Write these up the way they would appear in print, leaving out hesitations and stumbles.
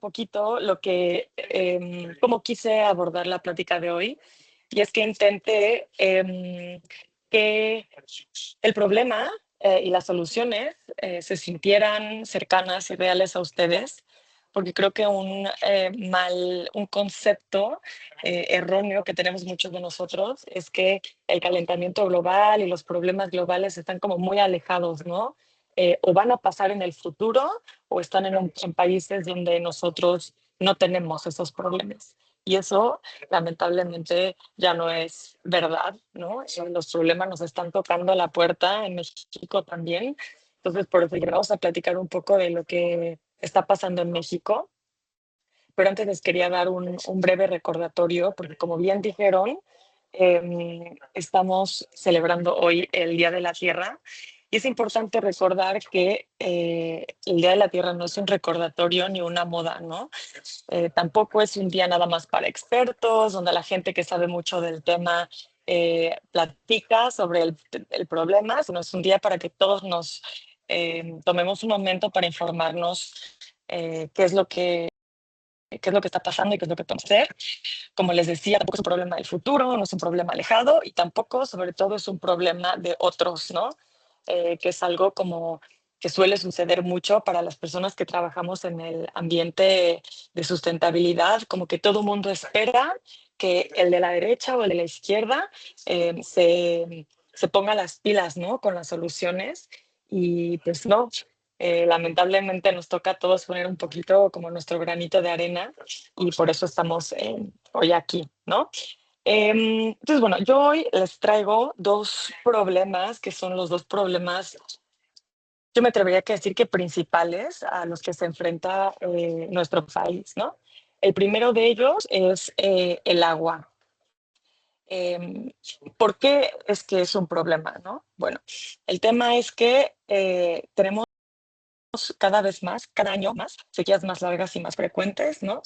poquito cómo quise abordar la plática de hoy. Y es que intenté que el problema y las soluciones se sintieran cercanas y reales a ustedes, porque creo que un concepto erróneo que tenemos muchos de nosotros es que el calentamiento global y los problemas globales están como muy alejados, ¿no? O van a pasar en el futuro o están en países donde nosotros no tenemos esos problemas. Y eso, lamentablemente, ya no es verdad, ¿no? Los problemas nos están tocando a la puerta en México también. Entonces, por eso vamos a platicar un poco de lo que está pasando en México. Pero antes les quería dar un breve recordatorio, porque como bien dijeron, estamos celebrando hoy el Día de la Tierra. Y es importante recordar que el Día de la Tierra no es un recordatorio ni una moda, ¿no? Tampoco es un día nada más para expertos, donde la gente que sabe mucho del tema platica sobre el problema, sino es un día para que todos nos tomemos un momento para informarnos qué es lo que está pasando y qué es lo que podemos hacer. Como les decía, tampoco es un problema del futuro, no es un problema alejado y tampoco, sobre todo, es un problema de otros, ¿no? Que es algo como que suele suceder mucho para las personas que trabajamos en el ambiente de sustentabilidad, como que todo mundo espera que el de la derecha o el de la izquierda se ponga las pilas, ¿no? Con las soluciones y pues no. Lamentablemente nos toca a todos poner un poquito como nuestro granito de arena y por eso estamos hoy aquí, ¿no? Entonces, bueno, yo hoy les traigo dos problemas que son los dos problemas, yo me atrevería a decir que principales a los que se enfrenta nuestro país, ¿no? El primero de ellos es el agua. Eh, ¿Por qué es que es un problema, no? Bueno, el tema es que tenemos cada vez más, cada año más, sequías más largas y más frecuentes, ¿no?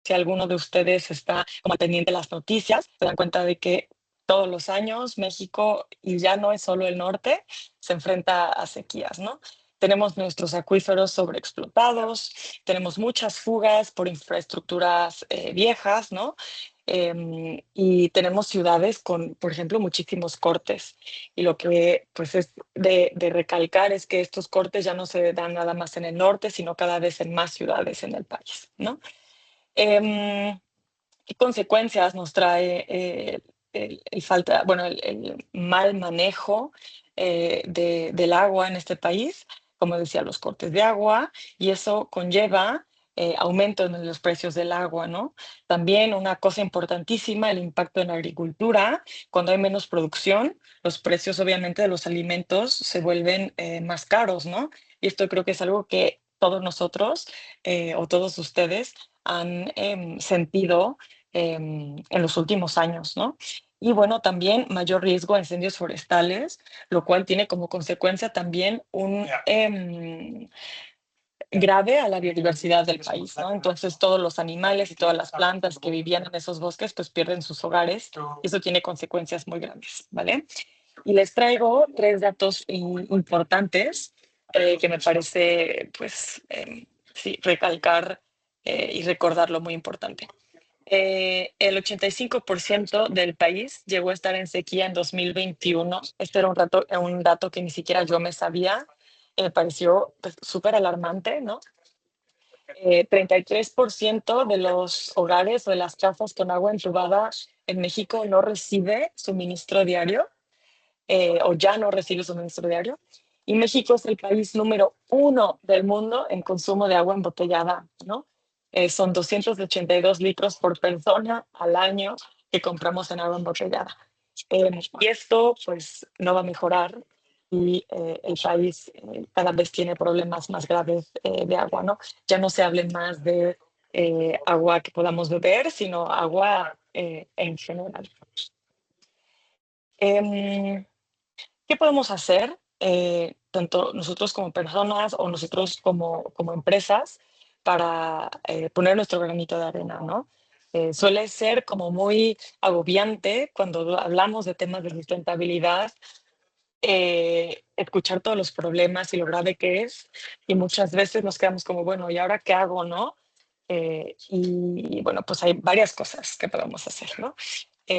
Si alguno de ustedes está como pendiente de las noticias, se dan cuenta de que todos los años México, y ya no es solo el norte, se enfrenta a sequías, ¿no? Tenemos nuestros acuíferos sobreexplotados, tenemos muchas fugas por infraestructuras viejas, ¿no? Y tenemos ciudades con, por ejemplo, muchísimos cortes. Y lo que pues es de recalcar es que estos cortes ya no se dan nada más en el norte, sino cada vez en más ciudades en el país, ¿no? ¿Qué consecuencias nos trae el mal manejo del agua en este país? Como decía, los cortes de agua, y eso conlleva aumento en los precios del agua, ¿no? También una cosa importantísima, el impacto en la agricultura. Cuando hay menos producción, los precios obviamente de los alimentos se vuelven más caros, ¿no? Y esto creo que es algo que todos nosotros o todos ustedes han sentido en los últimos años, ¿no? Y bueno, también mayor riesgo a incendios forestales, lo cual tiene como consecuencia también un grave a la biodiversidad del país, ¿no? Entonces todos los animales y todas las plantas que vivían en esos bosques pues pierden sus hogares y eso tiene consecuencias muy grandes, ¿vale? Y les traigo tres datos importantes que me parece, pues, sí, recalcar y recordar lo muy importante. El 85% del país llegó a estar en sequía en 2021. Este era un dato que ni siquiera yo me sabía. Me pareció pues, súper alarmante, ¿no? 33% de los hogares o de las casas con agua entubada en México no recibe suministro diario o ya no recibe suministro diario. Y México es el país número 1 del mundo en consumo de agua embotellada, ¿no? Son 282 litros por persona al año que compramos en agua embotellada. Y esto, pues, no va a mejorar y el país cada vez tiene problemas más graves de agua, ¿no? Ya no se hable más de agua que podamos beber, sino agua en general. Em, ¿Qué podemos hacer, tanto nosotros como personas o nosotros como empresas, para poner nuestro granito de arena, ¿no? Suele ser como muy agobiante cuando hablamos de temas de sustentabilidad, escuchar todos los problemas y lo grave que es, y muchas veces nos quedamos como, bueno, ¿y ahora qué hago, no? Y bueno, pues hay varias cosas que podemos hacer, ¿no?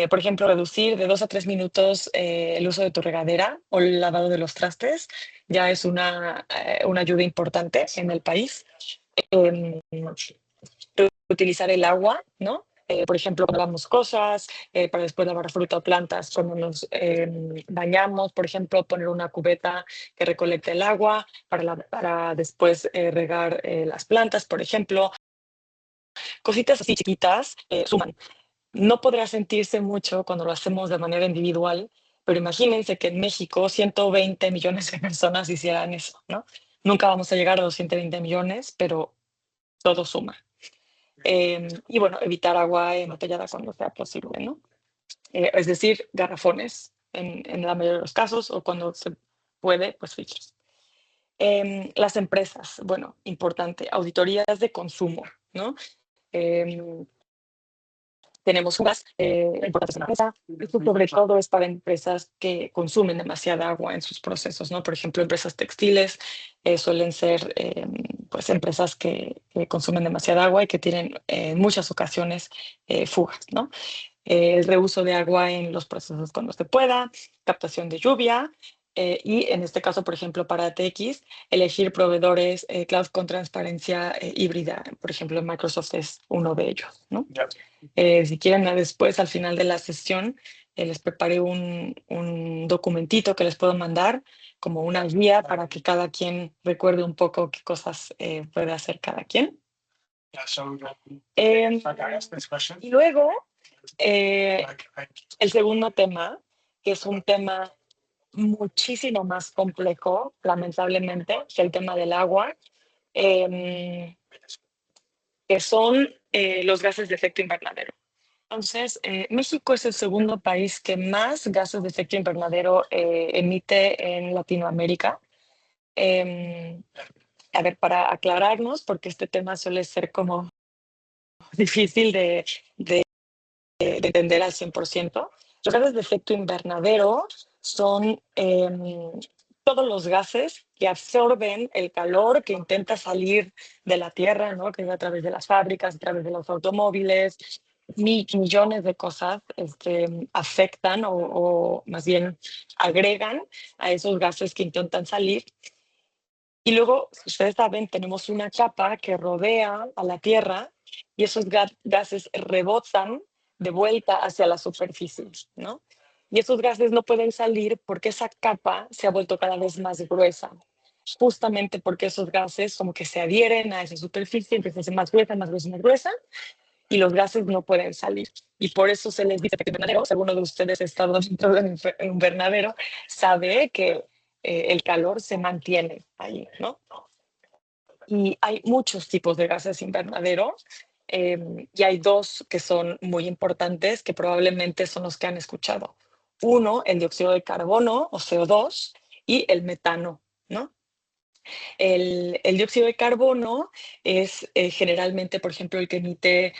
Por ejemplo, reducir de 2 a 3 minutos el uso de tu regadera o el lavado de los trastes ya es una ayuda importante en el país. Em, Utilizar el agua, ¿no? Por ejemplo, lavamos cosas para después lavar fruta o plantas. Cuando nos bañamos, por ejemplo, poner una cubeta que recolecte el agua para después regar las plantas, por ejemplo. Cositas así chiquitas suman. No podrá sentirse mucho cuando lo hacemos de manera individual, pero imagínense que en México 120 millones de personas hicieran eso, ¿no? Nunca vamos a llegar a los 120 millones, pero todo suma. Y bueno, evitar agua embotellada cuando sea posible, ¿no? Es decir, garrafones en la mayoría de los casos o cuando se puede, pues filtros. Las empresas, bueno, importante, auditorías de consumo, ¿no? Em, Tenemos gas importantes en la mesa. Esto sobre todo es para empresas que consumen demasiada agua en sus procesos, ¿no? Por ejemplo, empresas textiles suelen ser pues empresas que consumen demasiada agua y que tienen en muchas ocasiones fugas, ¿no? El reuso de agua en los procesos cuando se pueda, captación de lluvia y en este caso, por ejemplo, para TX, elegir proveedores cloud con transparencia híbrida. Por ejemplo, Microsoft es uno de ellos, ¿no? Si quieren, después, al final de la sesión, les preparé un documentito que les puedo mandar como una guía para que cada quien recuerde un poco qué cosas puede hacer cada quien. Y luego, eh, el segundo tema, que es un tema muchísimo más complejo, lamentablemente, que el tema del agua, eh, que son los gases de efecto invernadero. Entonces, México es el segundo país que más gases de efecto invernadero emite en Latinoamérica. Eh, a ver, para aclararnos, porque este tema suele ser como difícil de entender al 100%. Los gases de efecto invernadero son todos los gases que absorben el calor que intenta salir de la Tierra, ¿no? Que es a través de las fábricas, a través de los automóviles. Millones de cosas afectan o más bien agregan a esos gases que intentan salir. Y luego, ustedes saben, tenemos una capa que rodea a la Tierra y esos gases rebotan de vuelta hacia la superficie, ¿no? Y esos gases no pueden salir porque esa capa se ha vuelto cada vez más gruesa, justamente porque esos gases como que se adhieren a esa superficie, empieza a ser más gruesa, más gruesa, más gruesa, y los gases no pueden salir. Y por eso se les dice que invernadero, si alguno de ustedes ha estado dentro de un invernadero, sabe que el calor se mantiene ahí, ¿no? Y hay muchos tipos de gases invernadero y hay dos que son muy importantes que probablemente son los que han escuchado. Uno, el dióxido de carbono o CO2 y el metano, ¿no? El dióxido de carbono es generalmente, por ejemplo, el que emite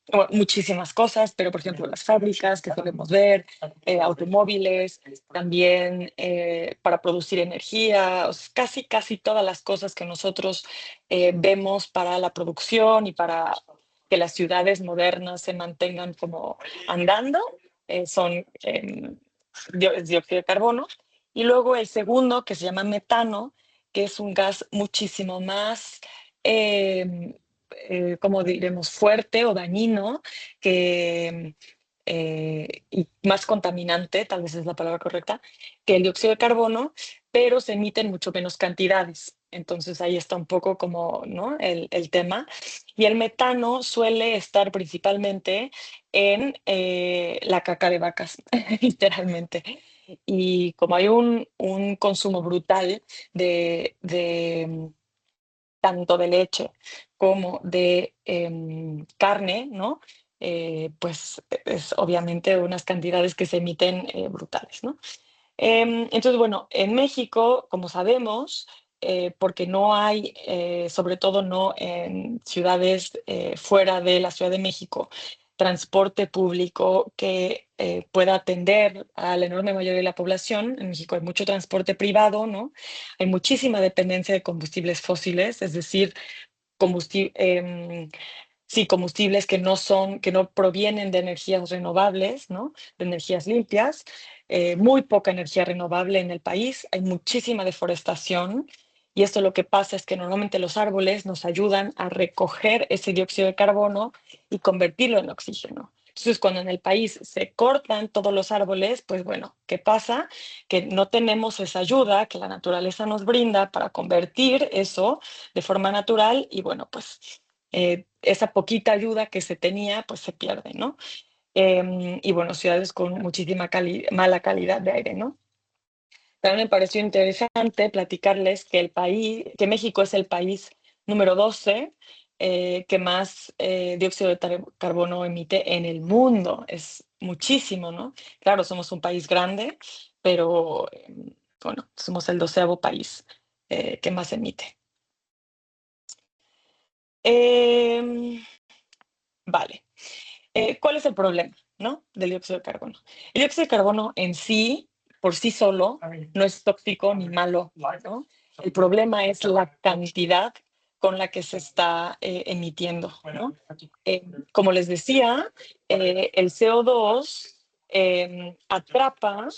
bueno, muchísimas cosas, pero por ejemplo las fábricas que solemos ver, automóviles, también para producir energía, o sea, casi todas las cosas que nosotros vemos para la producción y para que las ciudades modernas se mantengan como andando, son dióxido de carbono. Y luego el segundo, que se llama metano, que es un gas muchísimo más, como diremos, fuerte o dañino, y más contaminante, tal vez es la palabra correcta, que el dióxido de carbono, pero se emite en mucho menos cantidades. Entonces ahí está un poco como, ¿no? el tema. Y el metano suele estar principalmente en la caca de vacas, literalmente. Y como hay un consumo brutal de tanto de leche como de carne, ¿no? Pues es obviamente unas cantidades que se emiten brutales, ¿no? Entonces, bueno, en México, como sabemos, porque no hay, sobre todo no en ciudades fuera de la Ciudad de México, transporte público que pueda atender a la enorme mayoría de la población. En México hay mucho transporte privado, ¿no? Hay muchísima dependencia de combustibles fósiles, es decir, combusti sí, combustibles que no provienen de energías renovables, ¿no? De energías limpias, muy poca energía renovable en el país, hay muchísima deforestación y esto lo que pasa es que normalmente los árboles nos ayudan a recoger ese dióxido de carbono y convertirlo en oxígeno. Entonces, cuando en el país se cortan todos los árboles, pues bueno, ¿qué pasa? Que no tenemos esa ayuda que la naturaleza nos brinda para convertir eso de forma natural y bueno, pues esa poquita ayuda que se tenía, pues se pierde, ¿no? Y bueno, ciudades con muchísima mala calidad de aire, ¿no? También me pareció interesante platicarles que que México es el país número 12 que más dióxido de carbono emite en el mundo. Es muchísimo, ¿no? Claro, somos un país grande, pero bueno, somos el 12º país que más emite. Em, vale. ¿Cuál es el problema, no? Del dióxido de carbono. El dióxido de carbono en sí, por sí solo, no es tóxico ni malo, ¿no? El problema es la cantidad con la que se está emitiendo, ¿no? Como les decía, el CO2 atrapa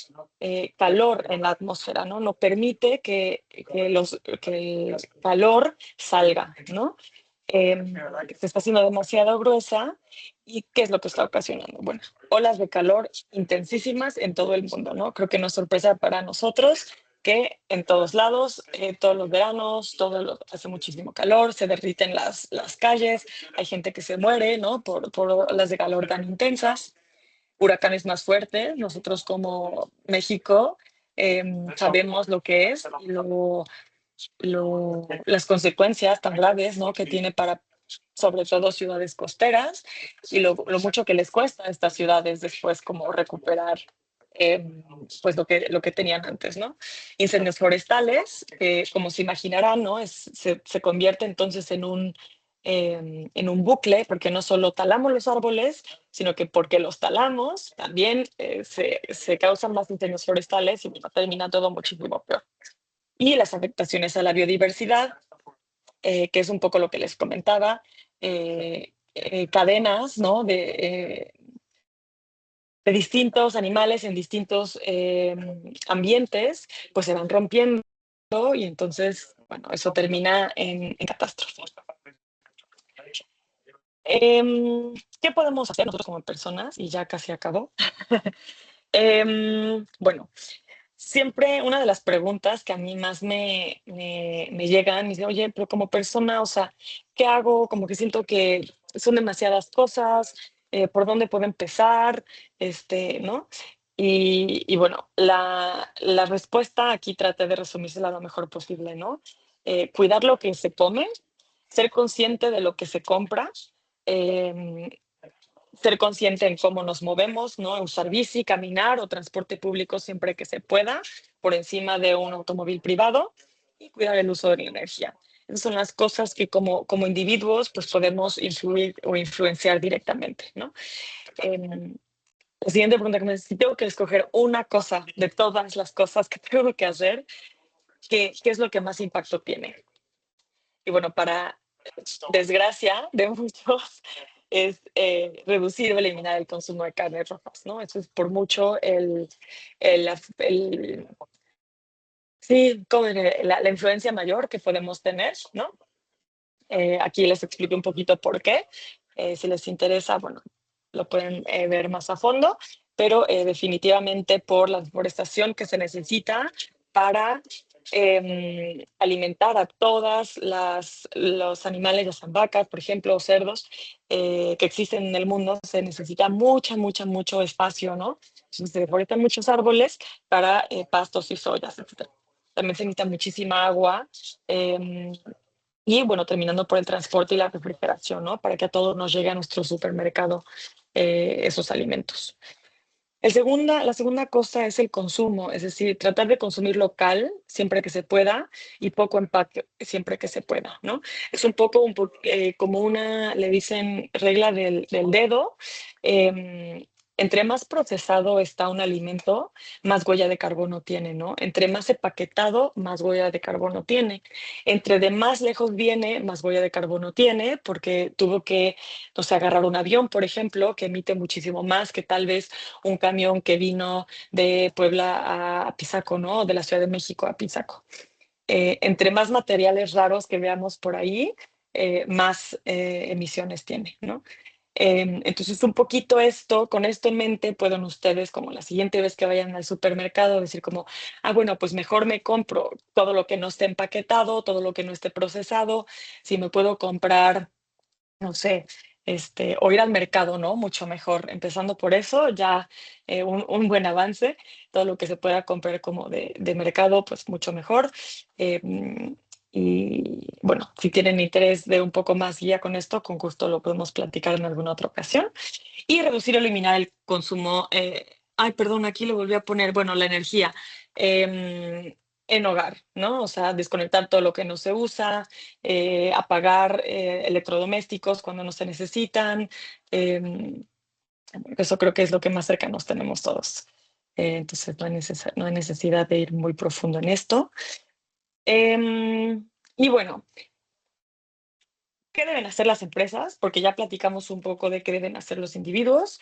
calor en la atmósfera, ¿no? No permite que el calor salga, ¿no? Se está haciendo demasiado gruesa. ¿Y qué es lo que está ocasionando? Bueno, olas de calor intensísimas en todo el mundo, ¿no? Creo que no es sorpresa para nosotros que en todos lados, todos los veranos, hace muchísimo calor, se derriten las calles, hay gente que se muere, ¿no? Por olas de calor tan intensas, huracanes más fuertes. Nosotros como México sabemos lo que es y las consecuencias tan graves, ¿no? Que tiene para, sobre todo, ciudades costeras y lo mucho que les cuesta a estas ciudades después como recuperar eh, pues lo que tenían antes, ¿no? Incendios forestales, como se imaginarán, ¿no? Se convierte entonces en un bucle, porque no solo talamos los árboles, sino que porque los talamos, también se causan más incendios forestales y termina todo muchísimo peor. Y las afectaciones a la biodiversidad, que es un poco lo que les comentaba, cadenas, ¿no? De distintos animales en distintos ambientes, pues se van rompiendo y entonces, bueno, eso termina en catástrofe. ¿Qué podemos hacer nosotros como personas? Y ya casi acabó. Bueno, siempre una de las preguntas que a mí más me llegan, me dicen, oye, pero como persona, o sea, ¿qué hago? Como que siento que son demasiadas cosas, ¿por dónde puedo empezar? ¿No? Y bueno, la respuesta aquí traté de resumírsela lo mejor posible, ¿no? Cuidar lo que se come, ser consciente de lo que se compra, em, ser consciente en cómo nos movemos, ¿no? Usar bici, caminar o transporte público siempre que se pueda, por encima de un automóvil privado y cuidar el uso de la energía. Esas son las cosas que como individuos pues podemos influir o influenciar directamente, ¿no? Eh, la siguiente pregunta que me es, si tengo que escoger una cosa de todas las cosas que tengo que hacer, ¿qué es lo que más impacto tiene? Y bueno, para desgracia de muchos, es reducir o eliminar el consumo de carnes rojas, ¿no? Eso es por mucho el, el sí, como la influencia mayor que podemos tener, ¿no? Aquí les explico un poquito por qué. Si les interesa, bueno, lo pueden ver más a fondo, pero definitivamente por la deforestación que se necesita para alimentar a todos los animales, ya sean vacas, por ejemplo, o cerdos, que existen en el mundo, se necesita mucho espacio, ¿no? Entonces, se deforestan muchos árboles para pastos y soyas, etc. También se necesita muchísima agua. Y bueno, terminando por el transporte y la refrigeración, ¿no? Para que a todos nos llegue a nuestro supermercado esos alimentos. La segunda cosa es el consumo, es decir, tratar de consumir local siempre que se pueda y poco empaque siempre que se pueda, ¿no? Es un poco, como una, le dicen, regla del dedo. em, Entre más procesado está un alimento, más huella de carbono tiene, ¿no? Entre más empaquetado, más huella de carbono tiene. Entre de más lejos viene, más huella de carbono tiene, porque tuvo que, no sé, agarrar un avión, por ejemplo, que emite muchísimo más que tal vez un camión que vino de Puebla a Pisaco, ¿no? De la Ciudad de México a Pisaco. Entre más materiales raros que veamos por ahí, más emisiones tiene, ¿no? Entonces, un poquito esto, con esto en mente, pueden ustedes, como la siguiente vez que vayan al supermercado, decir como, ah, bueno, pues mejor me compro todo lo que no esté empaquetado, todo lo que no esté procesado, si me puedo comprar, no sé, o ir al mercado, ¿no? Mucho mejor. Empezando por eso, ya un buen avance. Todo lo que se pueda comprar como de mercado, pues mucho mejor. Y bueno, si tienen interés de un poco más guía con esto, con gusto lo podemos platicar en alguna otra ocasión. Y reducir o eliminar el consumo. Ay, perdón, aquí lo volví a poner, bueno, la energía. em, en hogar, ¿no? O sea, desconectar todo lo que no se usa, apagar electrodomésticos cuando no se necesitan. em, Eso creo que es lo que más cercanos tenemos todos. Entonces, no hay necesidad de ir muy profundo en esto. Y bueno, ¿qué deben hacer las empresas? Porque ya platicamos un poco de qué deben hacer los individuos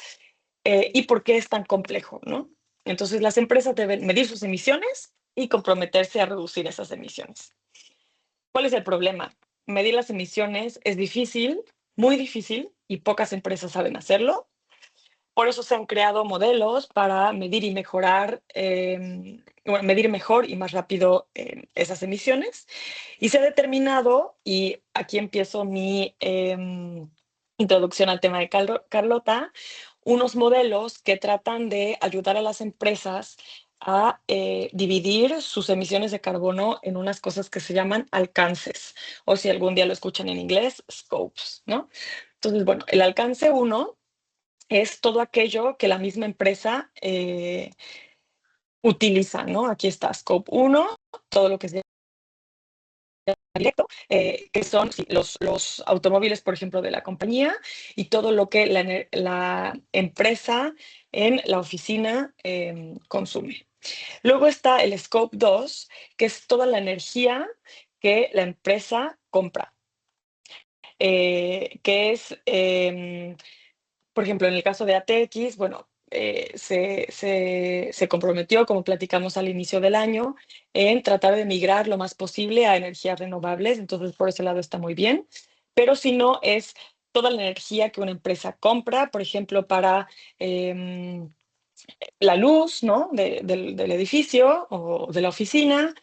y por qué es tan complejo, ¿no? Entonces, las empresas deben medir sus emisiones y comprometerse a reducir esas emisiones. ¿Cuál es el problema? Medir las emisiones es difícil, muy difícil, y pocas empresas saben hacerlo. Por eso se han creado modelos para medir y mejorar, bueno, medir mejor y más rápido esas emisiones. Y se ha determinado, y aquí empiezo mi introducción al tema de Carlota, unos modelos que tratan de ayudar a las empresas a dividir sus emisiones de carbono en unas cosas que se llaman alcances, o si algún día lo escuchan en inglés, scopes, ¿no? Entonces, bueno, el alcance uno es todo aquello que la misma empresa utiliza, ¿no? Aquí está Scope uno, todo lo que se directo, que son sí, los automóviles, por ejemplo, de la compañía y todo lo que la empresa en la oficina consume. Luego está el Scope 2, que es toda la energía que la empresa compra, que es, por ejemplo, en el caso de ATX, bueno, se comprometió, como platicamos al inicio del año, en tratar de migrar lo más posible a energías renovables, entonces por ese lado está muy bien, pero si no es toda la energía que una empresa compra, por ejemplo, para la luz, ¿no? Del edificio o de la oficina,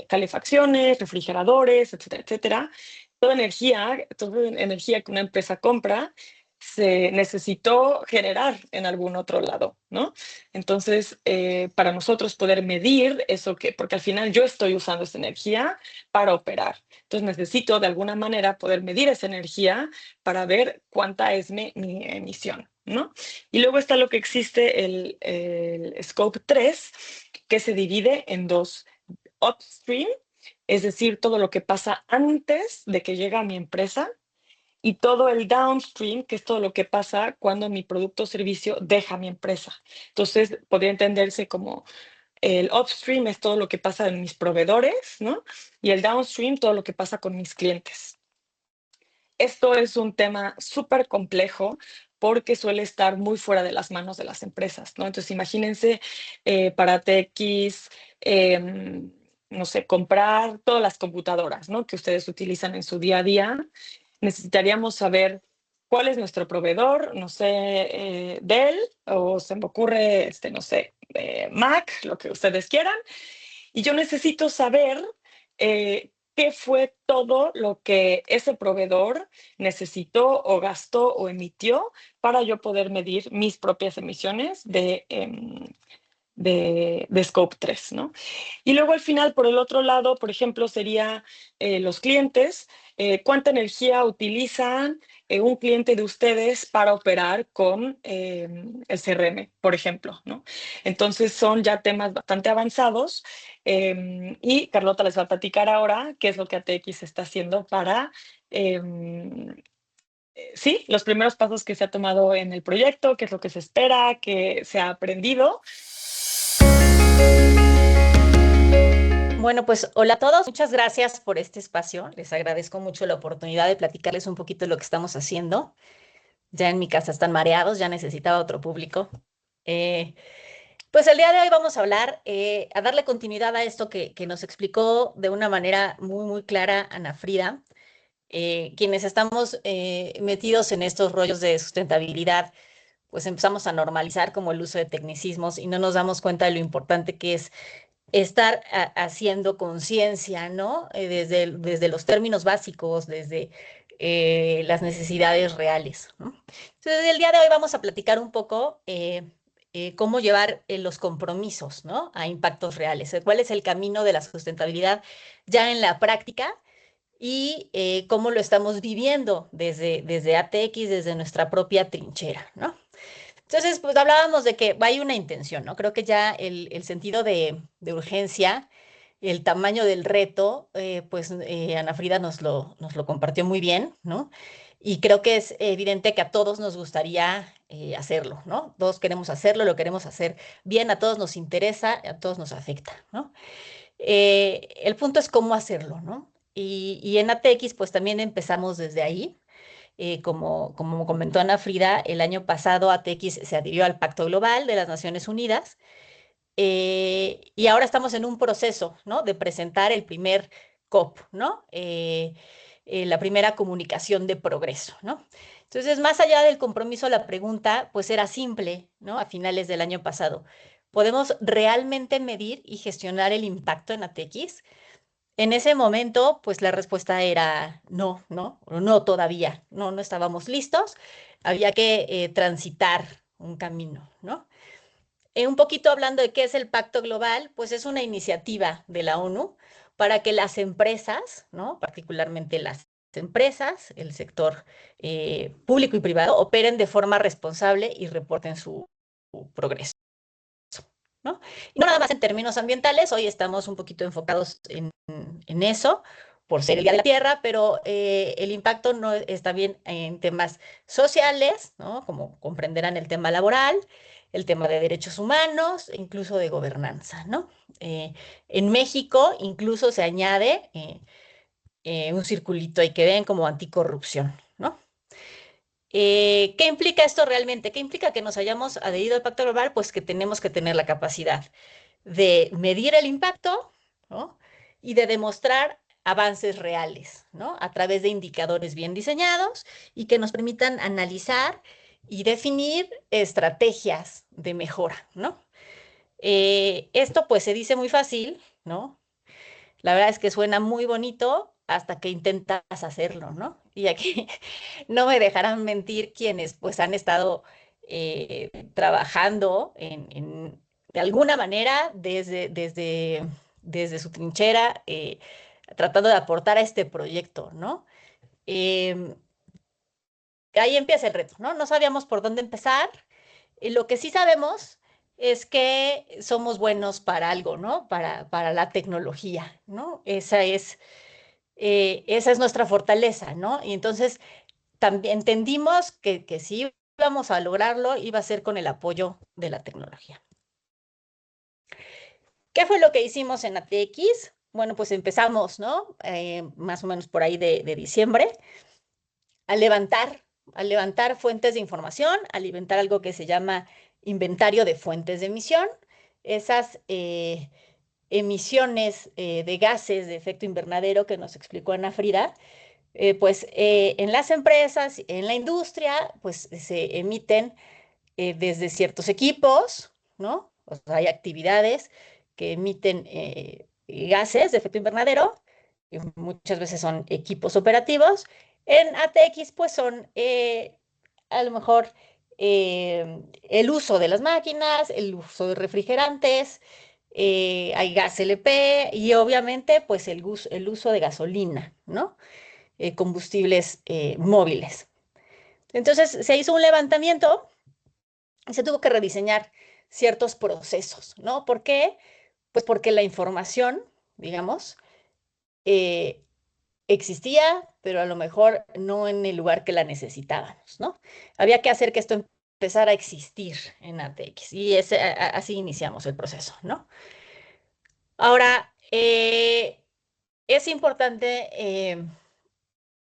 calefacciones, refrigeradores, etcétera, etcétera. Toda energía que una empresa compra se necesitó generar en algún otro lado, ¿no? Entonces, para nosotros poder medir eso porque al final yo estoy usando esa energía para operar. Entonces, necesito de alguna manera poder medir esa energía para ver cuánta es mi emisión, ¿no? Y luego está lo que existe, el Scope 3, que se divide en dos: upstream, es decir, todo lo que pasa antes de que llegue a mi empresa, y todo el downstream, que es todo lo que pasa cuando mi producto o servicio deja mi empresa. Entonces, podría entenderse como el upstream es todo lo que pasa en mis proveedores, ¿no? Y el downstream, todo lo que pasa con mis clientes. Esto es un tema súper complejo porque suele estar muy fuera de las manos de las empresas, ¿no? Entonces, imagínense para TX, no sé, comprar todas las computadoras, ¿no? Que ustedes utilizan en su día a día. Necesitaríamos saber cuál es nuestro proveedor, no sé, Dell, o se me ocurre, no sé, Mac, lo que ustedes quieran. Y yo necesito saber qué fue todo lo que ese proveedor necesitó o gastó o emitió para yo poder medir mis propias emisiones de Scope 3, ¿no? Y luego al final, por el otro lado, por ejemplo, sería los clientes, cuánta energía utilizan un cliente de ustedes para operar con el CRM, por ejemplo, ¿no? Entonces son ya temas bastante avanzados y Carlota les va a platicar ahora qué es lo que ATX está haciendo para, sí, los primeros pasos que se ha tomado en el proyecto, qué es lo que se espera, qué se ha aprendido. Bueno, pues hola a todos, muchas gracias por este espacio. Les agradezco mucho la oportunidad de platicarles un poquito de lo que estamos haciendo. Ya en mi casa están mareados, ya necesitaba otro público. Eh, pues el día de hoy vamos a hablar, a darle continuidad a esto que nos explicó de una manera muy clara Ana Frida. Quienes estamos metidos en estos rollos de sustentabilidad, pues empezamos a normalizar como el uso de tecnicismos y no nos damos cuenta de lo importante que es estar haciendo conciencia, ¿no? Desde los términos básicos, desde las necesidades reales, ¿no? Entonces, el día de hoy vamos a platicar un poco cómo llevar los compromisos, ¿no? A impactos reales. ¿Cuál es el camino de la sustentabilidad ya en la práctica? Y cómo lo estamos viviendo desde ATX, desde nuestra propia trinchera, ¿no? Entonces, pues hablábamos de que hay una intención, ¿no? Creo que ya el sentido de urgencia, el tamaño del reto, pues Ana Frida nos lo compartió muy bien, ¿no? Y creo que es evidente que a todos nos gustaría hacerlo, ¿no? Todos queremos hacerlo, lo queremos hacer bien, a todos nos interesa, a todos nos afecta, ¿no? El punto es cómo hacerlo, ¿no? Y en ATX, pues también empezamos desde ahí. Como comentó Ana Frida, el año pasado ATX se adhirió al Pacto Global de las Naciones Unidas y ahora estamos en un proceso, ¿no? De presentar el primer COP, ¿no? La primera comunicación de progreso, ¿no? Entonces, más allá del compromiso, la pregunta, pues era simple, ¿no? A finales del año pasado. ¿Podemos realmente medir y gestionar el impacto en ATX? En ese momento, pues la respuesta era no, no, o no todavía, no estábamos listos, había que transitar un camino, ¿no? Un poquito hablando de qué es el Pacto Global, pues es una iniciativa de la ONU para que las empresas, ¿no? Particularmente las empresas, el sector público y privado, operen de forma responsable y reporten su progreso, ¿no? Y no nada más en términos ambientales, hoy estamos un poquito enfocados en eso, por ser el Día de la Tierra, pero el impacto no está bien en temas sociales, ¿no? Como comprenderán el tema laboral, el tema de derechos humanos, e incluso de gobernanza, ¿no? En México incluso se añade un circulito ahí que ven como anticorrupción, ¿no? ¿Qué implica esto realmente? ¿Qué implica que nos hayamos adherido al Pacto Global? Pues que tenemos que tener la capacidad de medir el impacto, ¿no? Y de demostrar avances reales, ¿no? A través de indicadores bien diseñados y que nos permitan analizar y definir estrategias de mejora, ¿no? Esto pues se dice muy fácil, ¿no? La verdad es que suena muy bonito hasta que intentas hacerlo, ¿no? Y aquí no me dejarán mentir quienes pues han estado trabajando de alguna manera desde su trinchera, tratando de aportar a este proyecto, ¿no? Em, Ahí empieza el reto, ¿no? No sabíamos por dónde empezar. Lo que sí sabemos es que somos buenos para algo, ¿no? Para la tecnología, ¿no? Esa es nuestra fortaleza, ¿no? Y entonces también entendimos que si íbamos a lograrlo, iba a ser con el apoyo de la tecnología. ¿Qué fue lo que hicimos en ATX? Bueno, pues empezamos, ¿no? Más o menos por ahí de diciembre, a levantar, a levantar fuentes de información, a alimentar algo que se llama inventario de fuentes de emisión. Esas emisiones de gases de efecto invernadero que nos explicó Ana Frida, pues en las empresas, en la industria, pues se emiten desde ciertos equipos, ¿no? O sea, hay actividades que emiten gases de efecto invernadero, y muchas veces son equipos operativos. En ATX, pues son a lo mejor el uso de las máquinas, el uso de refrigerantes, hay gas LP y obviamente pues el uso de gasolina, ¿no? Combustibles móviles. Entonces se hizo un levantamiento y se tuvo que rediseñar ciertos procesos, ¿no? ¿Por qué? Pues porque la información, digamos, eh, existía, pero a lo mejor no en el lugar que la necesitábamos, ¿no? Había que hacer que esto empezara a existir en ATX y así iniciamos el proceso, ¿no? Ahora, es importante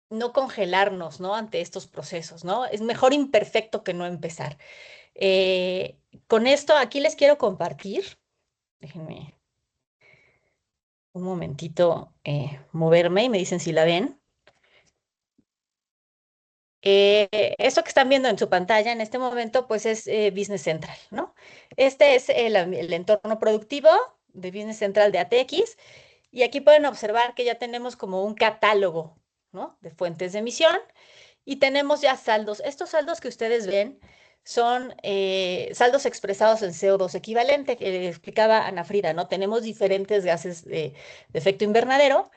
no congelarnos, ¿no? Ante estos procesos, ¿no? Es mejor imperfecto que no empezar. Eh, con esto, aquí les quiero compartir, déjenme un momentito moverme y me dicen si la ven. Esto que están viendo en su pantalla en este momento, pues es Business Central, ¿no? Este es el entorno productivo de Business Central de ATX y aquí pueden observar que ya tenemos como un catálogo, ¿no? De fuentes de emisión y tenemos ya saldos. Estos saldos que ustedes ven son saldos expresados en CO2 equivalente, que explicaba Ana Frida, ¿no? Tenemos diferentes gases de efecto invernadero,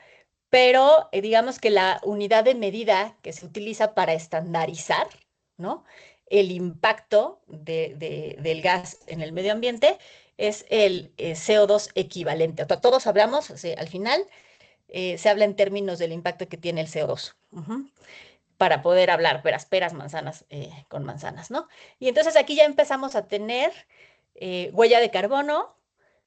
pero digamos que la unidad de medida que se utiliza para estandarizar, ¿no? El impacto del gas en el medio ambiente es el CO2 equivalente. O sea, todos hablamos, o sea, al final se habla en términos del impacto que tiene el CO2. Para poder hablar peras, peras, manzanas con manzanas, ¿no? Y entonces aquí ya empezamos a tener huella de carbono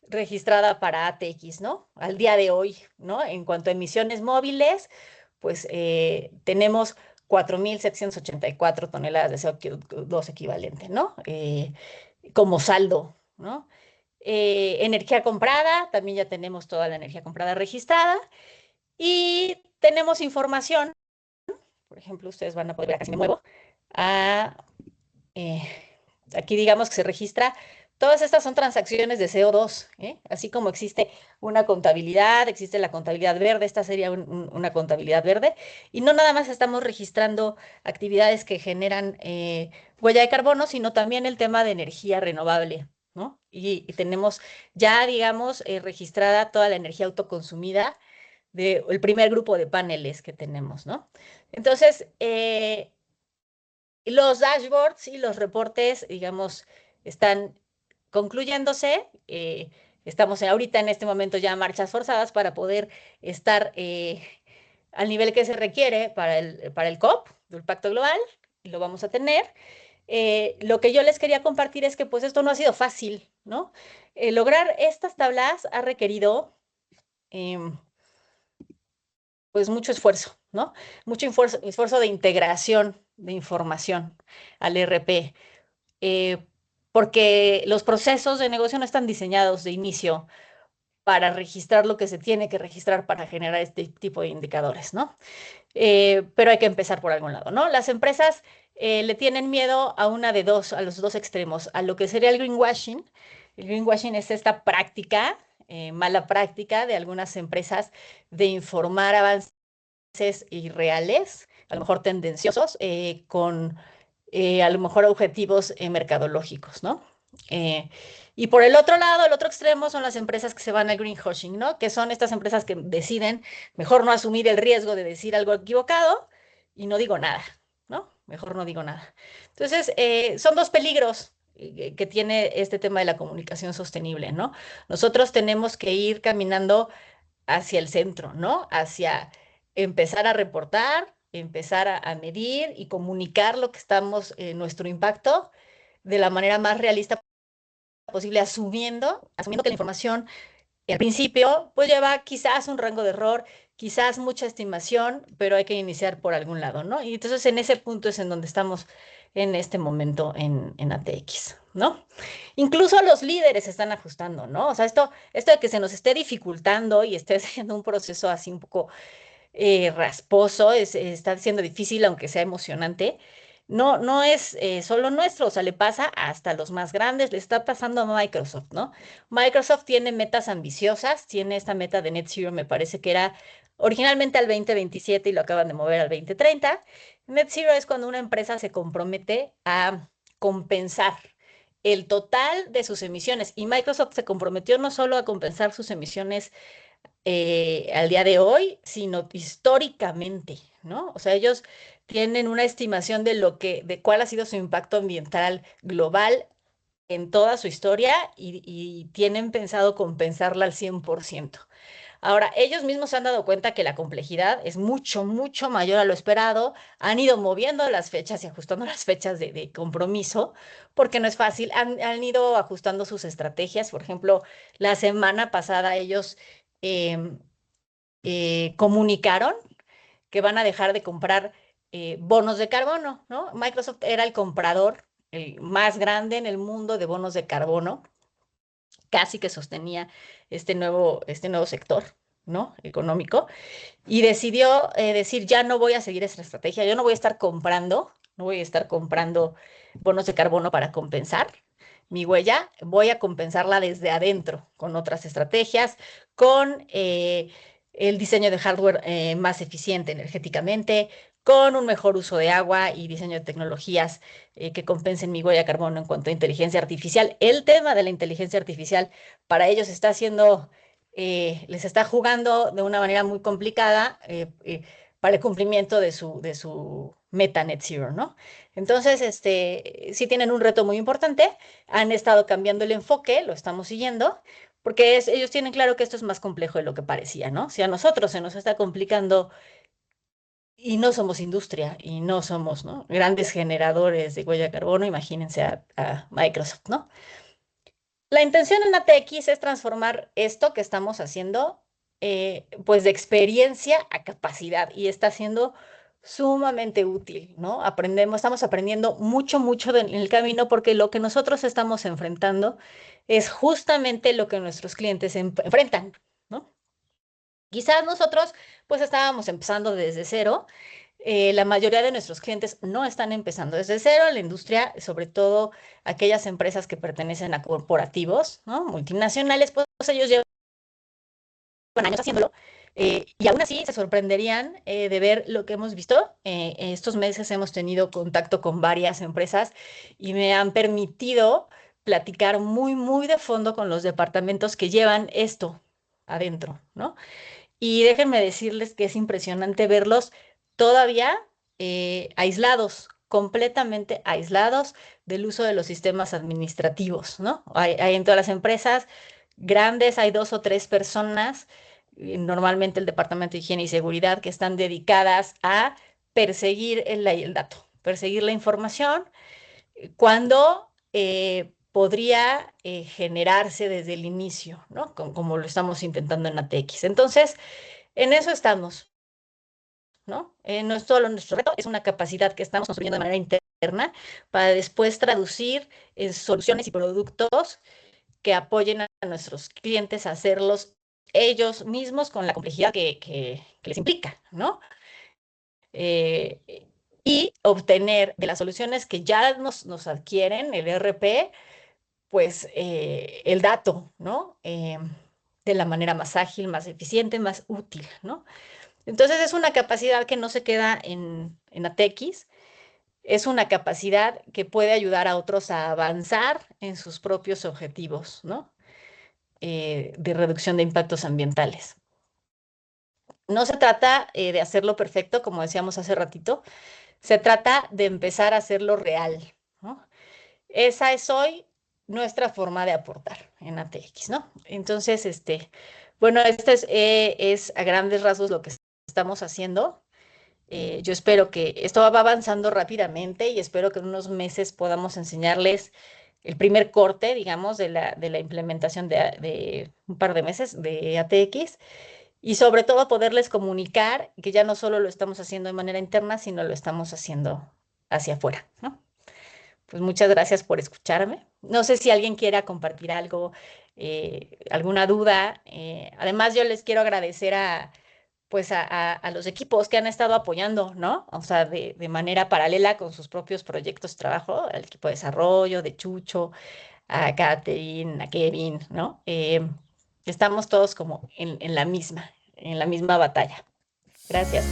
registrada para ATX, ¿no? Al día de hoy, ¿no? En cuanto a emisiones móviles, pues tenemos 4.784 toneladas de CO2 equivalente, ¿no? Como saldo, ¿no? Energía comprada, también ya tenemos toda la energía comprada registrada y tenemos información, por ejemplo, ustedes van a poder ver, acá si me muevo, a, eh, aquí digamos que se registra, todas estas son transacciones de CO2, ¿eh? Así como existe una contabilidad, existe la contabilidad verde, esta sería una contabilidad verde, y no nada más estamos registrando actividades que generan huella de carbono, sino también el tema de energía renovable, ¿no? Y tenemos ya, digamos, registrada toda la energía autoconsumida del primer grupo de paneles que tenemos, ¿no? Entonces, los dashboards y los reportes, digamos, están concluyéndose. Estamos ahorita en este momento ya a marchas forzadas para poder estar al nivel que se requiere para el COP, del Pacto Global, y lo vamos a tener. Lo que yo les quería compartir es que pues esto no ha sido fácil, ¿no? Lograr estas tablas ha requerido em, pues mucho esfuerzo, ¿no? Mucho esfuerzo de integración de información al ERP, eh, porque los procesos de negocio no están diseñados de inicio para registrar lo que se tiene que registrar para generar este tipo de indicadores, ¿no? Pero hay que empezar por algún lado, ¿no? Las empresas le tienen miedo a a los dos extremos, a lo que sería el greenwashing. El greenwashing es esta práctica, mala práctica de algunas empresas de informar avances irreales, a lo mejor tendenciosos, con a lo mejor objetivos mercadológicos, ¿no? Y por el otro lado, el otro extremo son las empresas que se van al greenwashing, ¿no? Que son estas empresas que deciden mejor no asumir el riesgo de decir algo equivocado y no digo nada, ¿no? Mejor no digo nada. Entonces, son dos peligros que tiene este tema de la comunicación sostenible, ¿no? Nosotros tenemos que ir caminando hacia el centro, ¿no? Hacia empezar a reportar, empezar a medir y comunicar lo que estamos, nuestro impacto de la manera más realista posible, asumiendo que la información al principio pues lleva quizás un rango de error, quizás mucha estimación, pero hay que iniciar por algún lado, ¿no? Y entonces en ese punto es en donde estamos en este momento en ATX, ¿no? Incluso los líderes se están ajustando, ¿no? O sea, esto de que se nos esté dificultando y esté siendo un proceso así un poco rasposo, está siendo difícil, aunque sea emocionante. No es solo nuestro, o sea, le pasa hasta a los más grandes, le está pasando a Microsoft, ¿no? Microsoft tiene metas ambiciosas, tiene esta meta de Net Zero, me parece que era originalmente al 2027 y lo acaban de mover al 2030. Net Zero es cuando una empresa se compromete a compensar el total de sus emisiones y Microsoft se comprometió no solo a compensar sus emisiones al día de hoy, sino históricamente, ¿no? O sea, ellos tienen una estimación de cuál ha sido su impacto ambiental global en toda su historia y tienen pensado compensarla al 100%. Ahora, ellos mismos se han dado cuenta que la complejidad es mucho, mucho mayor a lo esperado. Han ido moviendo las fechas y ajustando las fechas de compromiso, porque no es fácil. Han ido ajustando sus estrategias. Por ejemplo, la semana pasada ellos em, comunicaron que van a dejar de comprar bonos de carbono, ¿no? Microsoft era el comprador el más grande en el mundo de bonos de carbono, casi que sostenía este nuevo sector, ¿no? Económico, y decidió decir, ya no voy a seguir esta estrategia, yo no voy a estar comprando bonos de carbono para compensar mi huella, voy a compensarla desde adentro con otras estrategias, con el diseño de hardware más eficiente energéticamente, con un mejor uso de agua y diseño de tecnologías que compensen mi huella de carbono en cuanto a inteligencia artificial. El tema de la inteligencia artificial para ellos está siendo les está jugando de una manera muy complicada para el cumplimiento de su meta net zero, ¿no? Entonces, sí tienen un reto muy importante, han estado cambiando el enfoque, lo estamos siguiendo, porque ellos tienen claro que esto es más complejo de lo que parecía, ¿no? Si a nosotros se nos está complicando y no somos industria y no somos, ¿no? Grandes generadores de huella de carbono, imagínense a Microsoft, ¿no? La intención en ATX es transformar esto que estamos haciendo, pues de experiencia a capacidad y está siendo sumamente útil, ¿no? Estamos aprendiendo mucho, mucho en el camino porque lo que nosotros estamos enfrentando es justamente lo que nuestros clientes enfrentan, ¿no? Quizás nosotros pues estábamos empezando desde cero. La mayoría de nuestros clientes no están empezando desde cero. La industria, sobre todo aquellas empresas que pertenecen a corporativos, ¿no? Multinacionales, pues ellos llevan años haciéndolo. Y aún así se sorprenderían de ver lo que hemos visto. Estos meses hemos tenido contacto con varias empresas y me han permitido platicar muy, muy de fondo con los departamentos que llevan esto adentro, ¿no? Y déjenme decirles que es impresionante verlos todavía aislados, completamente aislados del uso de los sistemas administrativos, ¿no? Hay en todas las empresas grandes, hay 2 o 3 personas, normalmente el Departamento de Higiene y Seguridad, que están dedicadas a perseguir el dato, perseguir la información cuando podría generarse desde el inicio, ¿no? Como lo estamos intentando en ATX. Entonces, en eso estamos, ¿no? No es solo nuestro reto, es una capacidad que estamos construyendo de manera interna para después traducir en soluciones y productos que apoyen a nuestros clientes a hacerlos ellos mismos con la complejidad que les implica, ¿no? Eh, y obtener de las soluciones que ya nos adquieren, el ERP, pues el dato, ¿no? De la manera más ágil, más eficiente, más útil, ¿no? Entonces es una capacidad que no se queda en ATX, es una capacidad que puede ayudar a otros a avanzar en sus propios objetivos, ¿no? De reducción de impactos ambientales. No se trata de hacerlo perfecto, como decíamos hace ratito, se trata de empezar a hacerlo real, ¿no? Esa es hoy nuestra forma de aportar en ATX, ¿no? Entonces, bueno, es a grandes rasgos lo que estamos haciendo. Yo espero que esto va avanzando rápidamente y espero que en unos meses podamos enseñarles el primer corte, digamos, de la implementación de un par de meses de ATX y sobre todo poderles comunicar que ya no solo lo estamos haciendo de manera interna, sino lo estamos haciendo hacia afuera, ¿no? Pues muchas gracias por escucharme. No sé si alguien quiera compartir algo, alguna duda. Además, yo les quiero agradecer pues a los equipos que han estado apoyando, ¿no? O sea, de manera paralela con sus propios proyectos de trabajo, al equipo de desarrollo, de Chucho, a Catherine, a Kevin, ¿no? Estamos todos como en la misma batalla. Gracias.